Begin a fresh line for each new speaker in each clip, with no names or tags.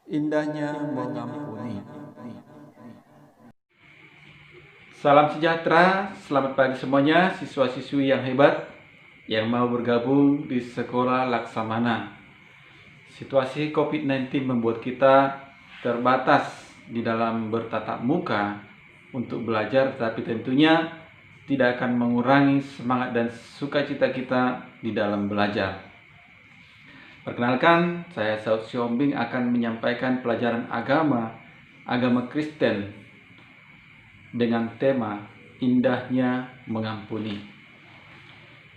Indahnya mengampuni. Salam sejahtera, selamat pagi semuanya siswa-siswi yang hebat yang mau bergabung di Sekolah Laksamana. Situasi COVID-19 membuat kita terbatas di dalam bertatap muka untuk belajar, tetapi tentunya tidak akan mengurangi semangat dan sukacita kita di dalam belajar. Perkenalkan, saya Saud Siombing akan menyampaikan pelajaran agama Kristen dengan tema indahnya mengampuni.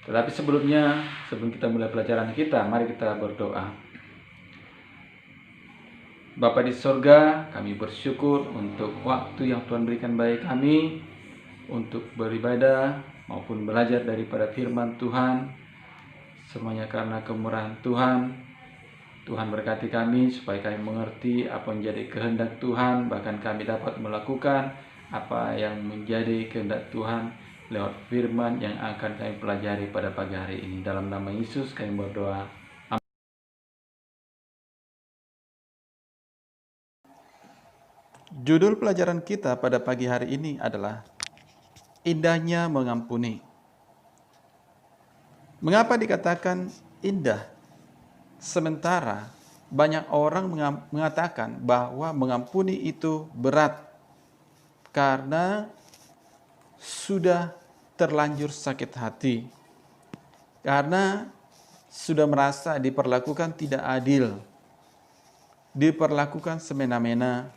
Tetapi sebelum kita mulai pelajaran kita, mari kita berdoa. Bapa di sorga, kami bersyukur untuk waktu yang Tuhan berikan bagi kami untuk beribadah maupun belajar daripada firman Tuhan. Semuanya karena kemurahan Tuhan. Tuhan berkati kami supaya kami mengerti apa yang menjadi kehendak Tuhan, bahkan kami dapat melakukan apa yang menjadi kehendak Tuhan lewat firman yang akan kami pelajari pada pagi hari ini. Dalam nama Yesus kami berdoa. Amin. Judul pelajaran kita pada pagi hari ini adalah indahnya mengampuni. Mengapa dikatakan indah? Sementara banyak orang mengatakan bahwa mengampuni itu berat karena sudah terlanjur sakit hati, karena sudah merasa diperlakukan tidak adil, diperlakukan semena-mena,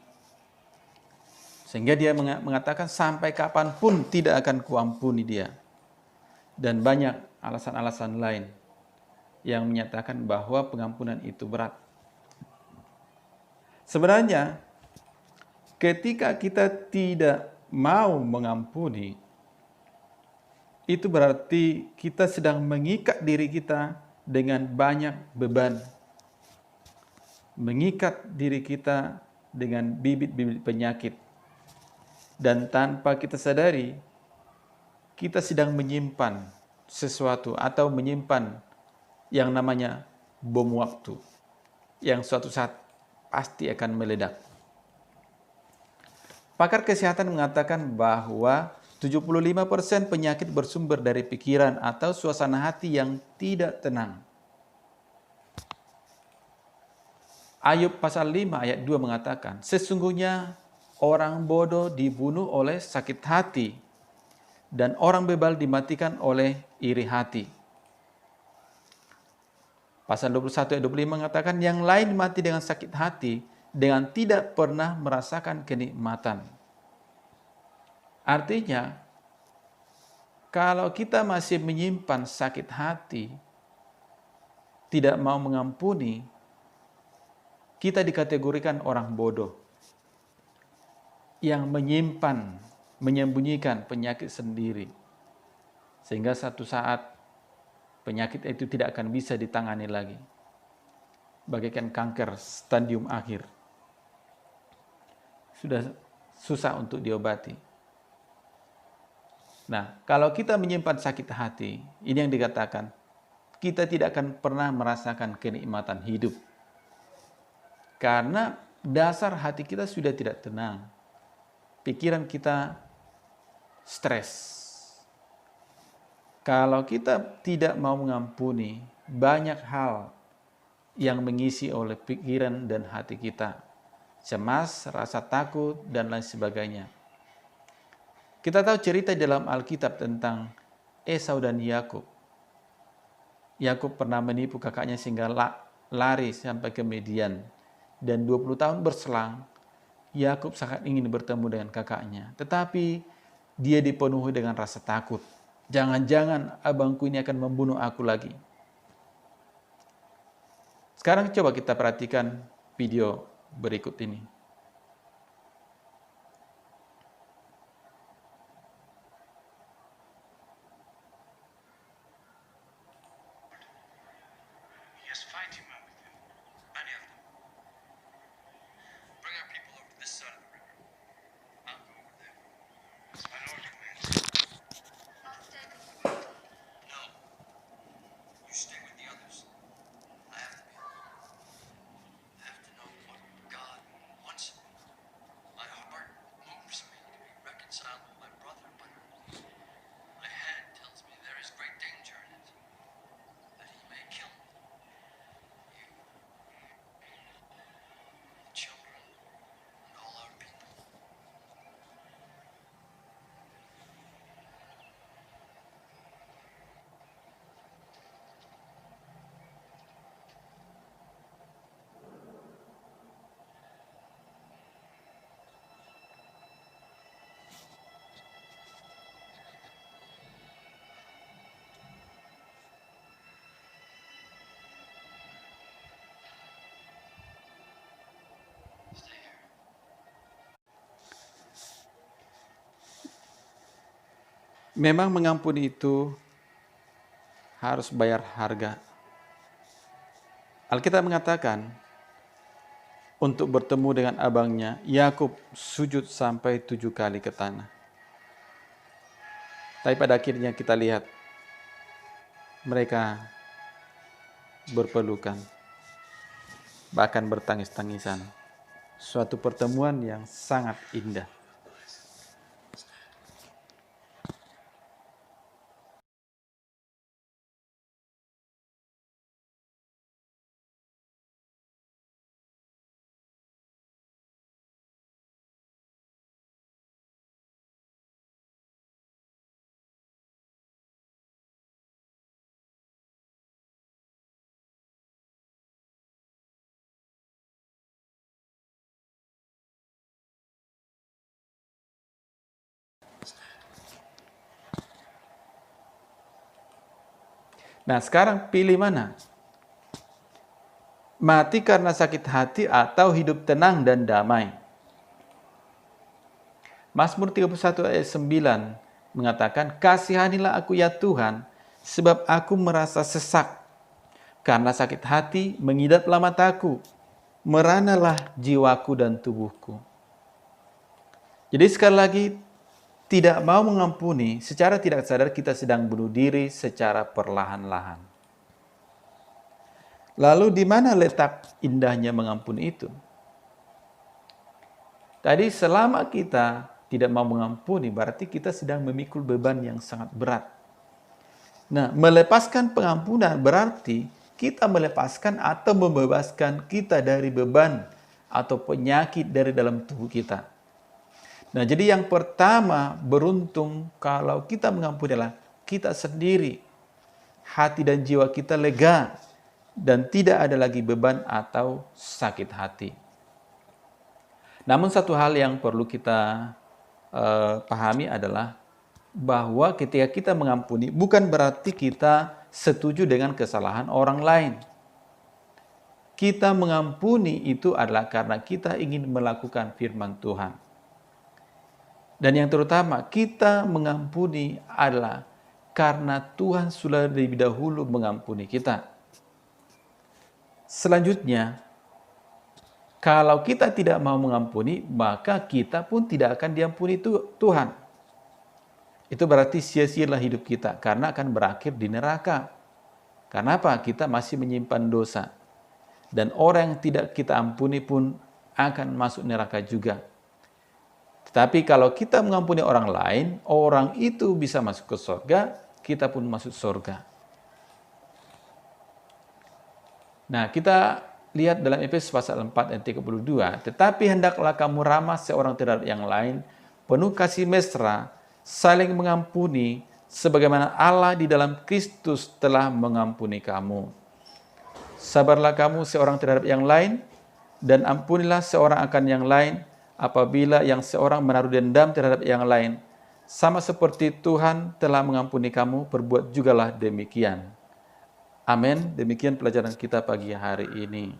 sehingga dia mengatakan sampai kapanpun tidak akan kuampuni dia. Dan banyak alasan-alasan lain yang menyatakan bahwa pengampunan itu berat. Sebenarnya ketika kita tidak mau mengampuni, itu berarti kita sedang mengikat diri kita dengan banyak beban. Mengikat diri kita dengan bibit-bibit penyakit. Dan tanpa kita sadari, kita sedang menyimpan sesuatu atau menyimpan yang namanya bom waktu, yang suatu saat pasti akan meledak. Pakar kesehatan mengatakan bahwa 75% penyakit bersumber dari pikiran atau suasana hati yang tidak tenang. Ayub pasal 5 ayat 2 mengatakan, sesungguhnya orang bodoh dibunuh oleh sakit hati dan orang bebal dimatikan oleh iri hati. Pasal 21 ayat 25 mengatakan, yang lain mati dengan sakit hati, dengan tidak pernah merasakan kenikmatan. Artinya, kalau kita masih menyimpan sakit hati, tidak mau mengampuni, kita dikategorikan orang bodoh yang menyimpan, menyembunyikan penyakit sendiri. Sehingga satu saat penyakit itu tidak akan bisa ditangani lagi. Bagaikan kanker stadium akhir. Sudah susah untuk diobati. Nah, kalau kita menyimpan sakit hati, ini yang dikatakan, kita tidak akan pernah merasakan kenikmatan hidup. Karena dasar hati kita sudah tidak tenang. Pikiran kita stres. Kalau kita tidak mau mengampuni, banyak hal yang mengisi oleh pikiran dan hati kita. Cemas, rasa takut, dan lain sebagainya. Kita tahu cerita dalam Alkitab tentang Esau dan Yakub. Yakub pernah menipu kakaknya sehingga lari sampai ke Midian. Dan 20 tahun berselang, Yakub sangat ingin bertemu dengan kakaknya. Tetapi dia dipenuhi dengan rasa takut. Jangan-jangan abangku ini akan membunuh aku lagi. Sekarang coba kita perhatikan video berikut ini.
Stay with the others. I have to know what God
Memang mengampuni itu harus bayar harga. Alkitab mengatakan, untuk bertemu dengan abangnya, Yakub sujud sampai 7 kali ke tanah. Tapi pada akhirnya kita lihat, mereka berpelukan, bahkan bertangis-tangisan. Suatu pertemuan yang sangat indah. Nah, sekarang pilih mana? Mati karena sakit hati atau hidup tenang dan damai? Mazmur 31 ayat 9 mengatakan, kasihanilah aku ya Tuhan, sebab aku merasa sesak. Karena sakit hati mengidaplah mataku, meranalah jiwaku dan tubuhku. Jadi sekali lagi, tidak mau mengampuni, secara tidak sadar kita sedang bunuh diri secara perlahan-lahan. Lalu di mana letak indahnya mengampuni itu? Tadi selama kita tidak mau mengampuni, berarti kita sedang memikul beban yang sangat berat. Nah, melepaskan pengampunan berarti kita melepaskan atau membebaskan kita dari beban atau penyakit dari dalam tubuh kita. Nah, jadi yang pertama, beruntung kalau kita mengampuni adalah kita sendiri. Hati dan jiwa kita lega dan tidak ada lagi beban atau sakit hati. Namun satu hal yang perlu kita pahami adalah bahwa ketika kita mengampuni bukan berarti kita setuju dengan kesalahan orang lain. Kita mengampuni itu adalah karena kita ingin melakukan firman Tuhan. Dan yang terutama, kita mengampuni adalah karena Tuhan sudah lebih dahulu mengampuni kita. Selanjutnya, kalau kita tidak mau mengampuni, maka kita pun tidak akan diampuni Tuhan. Itu berarti sia-sialah hidup kita, karena akan berakhir di neraka. Karena apa? Kita masih menyimpan dosa. Dan orang yang tidak kita ampuni pun akan masuk neraka juga. Tetapi kalau kita mengampuni orang lain, orang itu bisa masuk ke surga, kita pun masuk surga. Nah, kita lihat dalam Efesus pasal 4 ayat 32, tetapi hendaklah kamu ramah seorang terhadap yang lain, penuh kasih mesra, saling mengampuni, sebagaimana Allah di dalam Kristus telah mengampuni kamu. Sabarlah kamu seorang terhadap yang lain, dan ampunilah seorang akan yang lain, apabila yang seorang menaruh dendam terhadap yang lain, sama seperti Tuhan telah mengampuni kamu, perbuat jugalah demikian. Amin. Demikian pelajaran kita pagi hari ini.